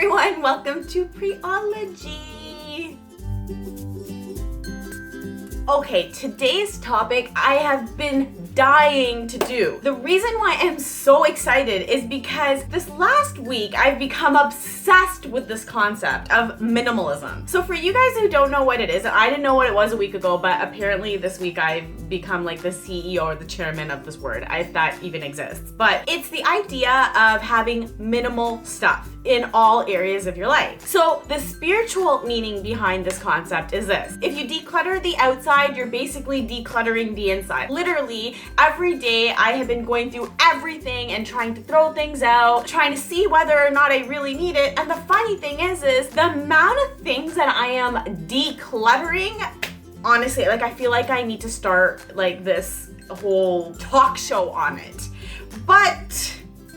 everyone, welcome to Priology. Okay, today's topic I have been dying to do. The reason why I'm so excited is because this last week I've become obsessed with this concept of minimalism. So for you guys who don't know what it is, I didn't know what it was a week ago, but apparently this week I've become like the CEO or the chairman of this word, if that even exists. But it's the idea of having minimal stuff in all areas of your life. So the spiritual meaning behind this concept is this: if you declutter the outside, you're basically decluttering the inside. Literally, every day I have been going through everything and trying to throw things out, trying to see whether or not I really need it. And the funny thing is the amount of things that I am decluttering, honestly, like I feel like I need to start like this whole talk show on it. But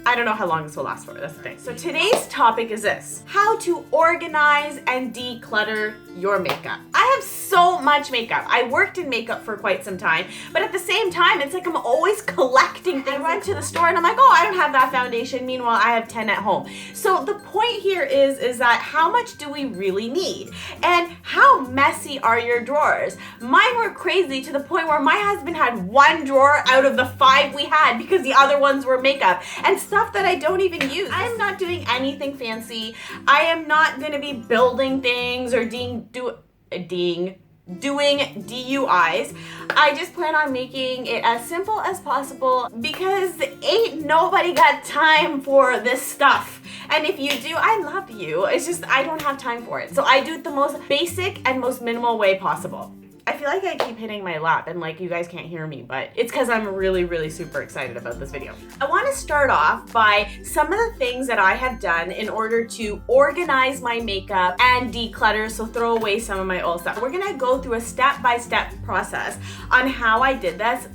I don't know how long this will last for, that's the thing. So today's topic is this: how to organize and declutter your makeup. I have so much makeup. I worked in makeup for quite some time, but at the same time, it's like I'm always collecting things. I run to the store and I'm like, oh, I don't have that foundation. Meanwhile, I have 10 at home. So the point here is that how much do we really need? And how messy are your drawers? Mine were crazy to the point where my husband had one drawer out of the 5 we had because the other ones were makeup and stuff that I don't even use. I am not doing anything fancy. I am not gonna be building things or doing DUIs. I just plan on making it as simple as possible because ain't nobody got time for this stuff. And if you do, I love you. It's just I don't have time for it. So I do it the most basic and most minimal way possible. I feel like I keep hitting my lap and like you guys can't hear me, but it's because I'm really super excited about this video. I want to start off by some of the things that I have done in order to organize my makeup and declutter, so throw away some of my old stuff. We're gonna go through a step-by-step process on how I did this.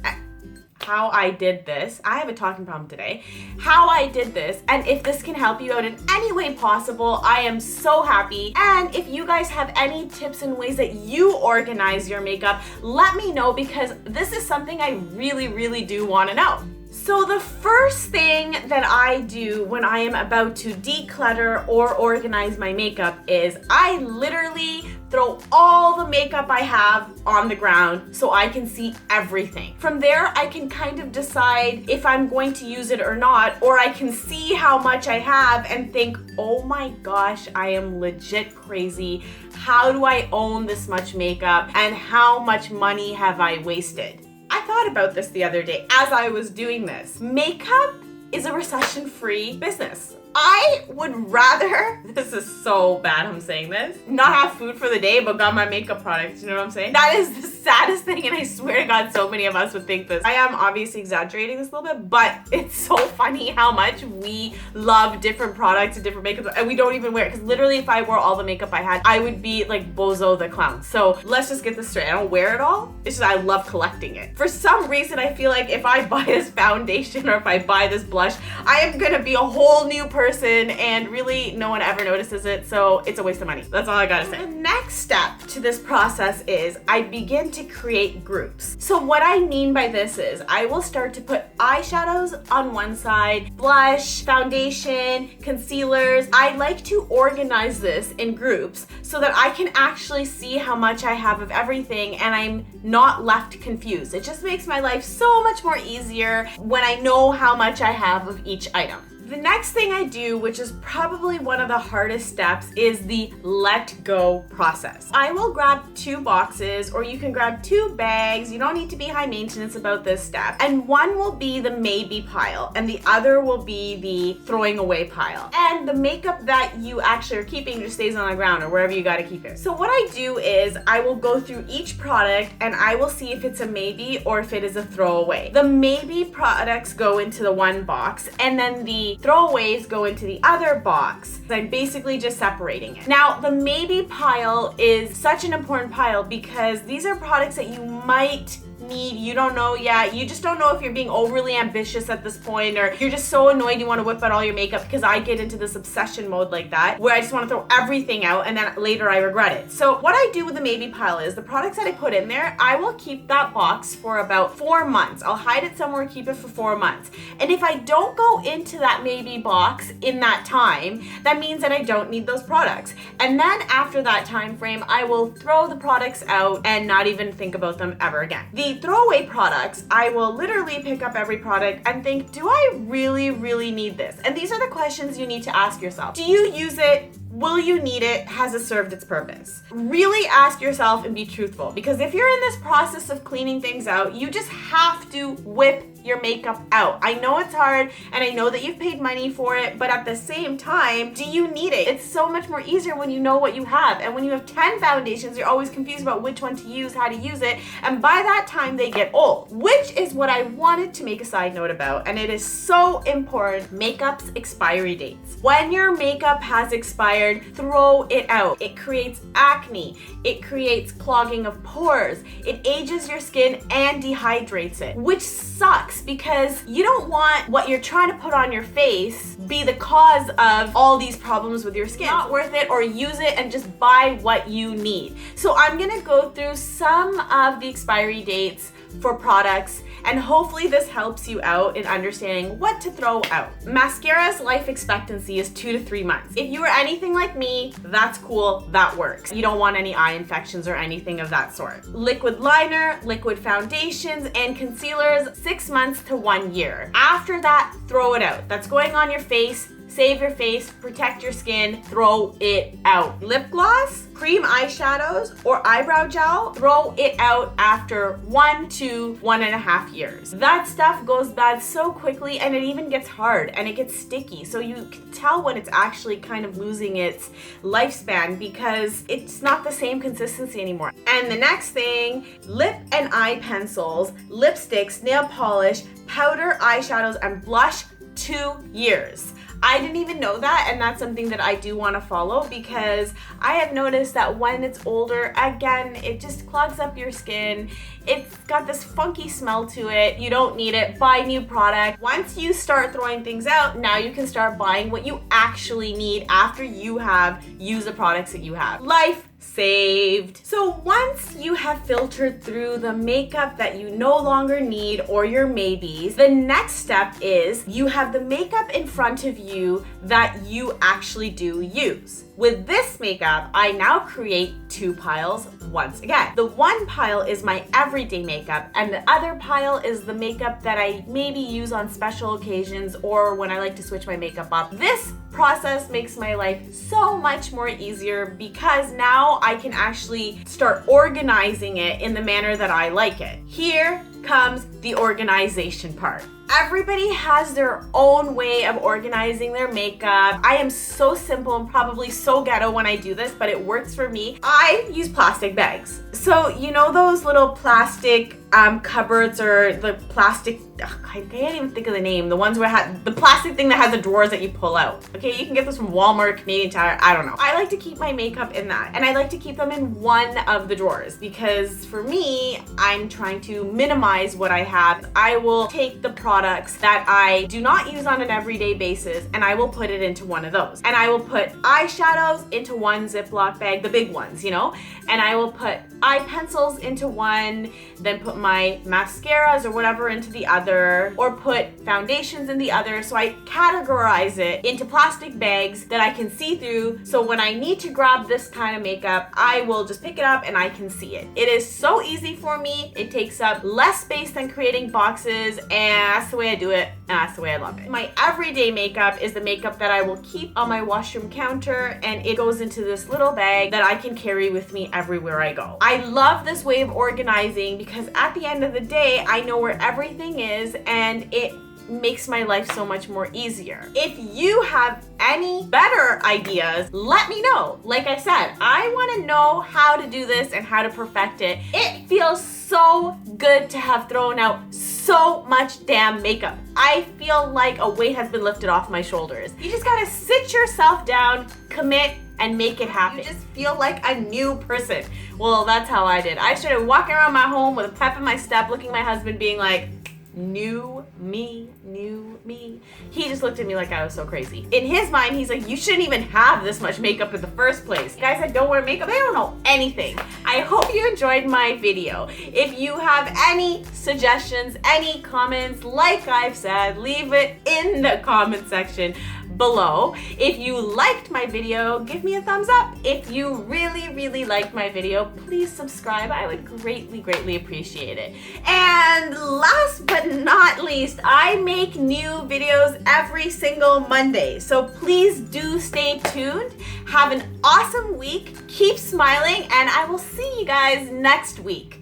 I have a talking problem today. How I did this, and if this can help you out in any way possible, I am so happy. And if you guys have any tips and ways that you organize your makeup, let me know because this is something I really do want to know. So the first thing that I do when I am about to declutter or organize my makeup is I literally throw all the makeup I have on the ground so I can see everything. From there, I can kind of decide if I'm going to use it or not, or I can see how much I have and think, oh my gosh, I am legit crazy. How do I own this much makeup and how much money have I wasted? I thought about this the other day as I was doing this. Makeup is a recession-free business. I would rather, this is so bad I'm saying this, not have food for the day but got my makeup products, you know what I'm saying? That is the saddest thing, and I swear to God so many of us would think this. I am obviously exaggerating this a little bit, but it's so funny how much we love different products and different makeup and we don't even wear it, because literally if I wore all the makeup I had, I would be like Bozo the Clown. So let's just get this straight. I don't wear it all, it's just I love collecting it. For some reason, I feel like if I buy this foundation or if I buy this blush, I am gonna be a whole new person and really no one ever notices it, so it's a waste of money. That's all I gotta say. The next step to this process is I begin to create groups. So what I mean by this is I will start to put eyeshadows on one side, blush, foundation, concealers. I like to organize this in groups so that I can actually see how much I have of everything and I'm not left confused. It just makes my life so much more easier when I know how much I have of each item. The next thing I do, which is probably one of the hardest steps, is the let go process. I will grab 2 boxes, or you can grab 2 bags. You don't need to be high maintenance about this step. And one will be the maybe pile, and the other will be the throwing away pile. And the makeup that you actually are keeping just stays on the ground or wherever you gotta keep it. So what I do is I will go through each product and I will see if it's a maybe or if it is a throwaway. The maybe products go into the one box, and then the throwaways go into the other box. I'm basically just separating it. Now, the maybe pile is such an important pile because these are products that you might need, you don't know yet. You just don't know if you're being overly ambitious at this point, or you're just so annoyed you want to whip out all your makeup, because I get into this obsession mode like that, where I just want to throw everything out and then later I regret it. So what I do with the maybe pile is the products that I put in there, I will keep that box for about 4 months. I'll hide it somewhere, keep it for 4 months. And if I don't go into that maybe box in that time, that means that I don't need those products. And then after that time frame, I will throw the products out and not even think about them ever again. The throwaway products, I will literally pick up every product and think, do I really need this? And these are the questions you need to ask yourself. Do you use it? Will you need it? Has it served its purpose? Really ask yourself and be truthful, because if you're in this process of cleaning things out, you just have to whip your makeup out. I know it's hard and I know that you've paid money for it, but at the same time, do you need it? It's so much more easier when you know what you have. And when you have 10 foundations, you're always confused about which one to use, how to use it. And by that time they get old, which is what I wanted to make a side note about. And it is so important. Makeup's expiry dates. When your makeup has expired, throw it out. It creates acne. It creates clogging of pores. It ages your skin and dehydrates it, which sucks because you don't want what you're trying to put on your face be the cause of all these problems with your skin. Not worth it, or use it and just buy what you need. So I'm gonna go through some of the expiry dates for products, and hopefully this helps you out in understanding what to throw out. Mascara's life expectancy is 2 to 3 months. If you are anything like me, that's cool, that works. You don't want any eye infections or anything of that sort. Liquid liner, liquid foundations, and concealers, 6 months to 1 year. After that, throw it out. That's going on your face. Save your face, protect your skin, throw it out. Lip gloss, cream eyeshadows, or eyebrow gel, throw it out after 1 to 1.5 years. That stuff goes bad so quickly, and it even gets hard and it gets sticky. So you can tell when it's actually kind of losing its lifespan because it's not the same consistency anymore. And the next thing, lip and eye pencils, lipsticks, nail polish, powder, eyeshadows, and blush, 2 years. I didn't even know that, and that's something that I do want to follow because I have noticed that when it's older, again, it just clogs up your skin. It's got this funky smell to it. You don't need it. Buy new product. Once you start throwing things out, now you can start buying what you actually need after you have used the products that you have. Life saved. So once you have filtered through the makeup that you no longer need or your maybes, the next step is you have the makeup in front of you that you actually do use. With this makeup, I now create 2 piles once again. The one pile is my everyday makeup, and the other pile is the makeup that I maybe use on special occasions or when I like to switch my makeup up. This process makes my life so much more easier because now I can actually start organizing it in the manner that I like it. Here comes the organization part. Everybody has their own way of organizing their makeup. I am so simple and probably so ghetto when I do this, but it works for me. I use plastic bags. So you know those little plastic cupboards, or the plastic, I can't even think of the name, the ones where the plastic thing that has the drawers that you pull out. Okay, you can get this from Walmart or Canadian Tire, I don't know. I like to keep my makeup in that, and I like to keep them in one of the drawers because for me, I'm trying to minimize what I have. I will take the products that I do not use on an everyday basis and I will put it into one of those. And I will put eyeshadows into one Ziploc bag, the big ones, you know, and I will put eye pencils into one, then put my mascaras or whatever into the other, or put foundations in the other. So I categorize it into plastic bags that I can see through. So when I need to grab this kind of makeup, I will just pick it up and I can see it. It is so easy for me. It takes up less space than creating boxes, and that's the way I do it, and that's the way I love it. My everyday makeup is the makeup that I will keep on my washroom counter, and it goes into this little bag that I can carry with me everywhere I go. I love this way of organizing because at the end of the day, I know where everything is, and it makes my life so much more easier. If you have any better ideas, let me know. Like I said, I want to know how to do this and how to perfect it. It feels so good to have thrown out so much damn makeup. I feel like a weight has been lifted off my shoulders. You just gotta sit yourself down, commit, and make it happen. You just feel like a new person. Well, that's how I did. I started walking around my home with a pep in my step, looking at my husband being like, new me, new me. He just looked at me like I was so crazy. In his mind, he's like, you shouldn't even have this much makeup in the first place. Guys that don't wear makeup, they don't know anything. I hope you enjoyed my video. If you have any suggestions, any comments, like I've said, leave it in the comment section below. If you liked my video, give me a thumbs up. If you really liked my video, please subscribe. I would greatly appreciate it. And last but not least, I make new videos every single Monday, so please do stay tuned. Have an awesome week, keep smiling, and I will see you guys next week.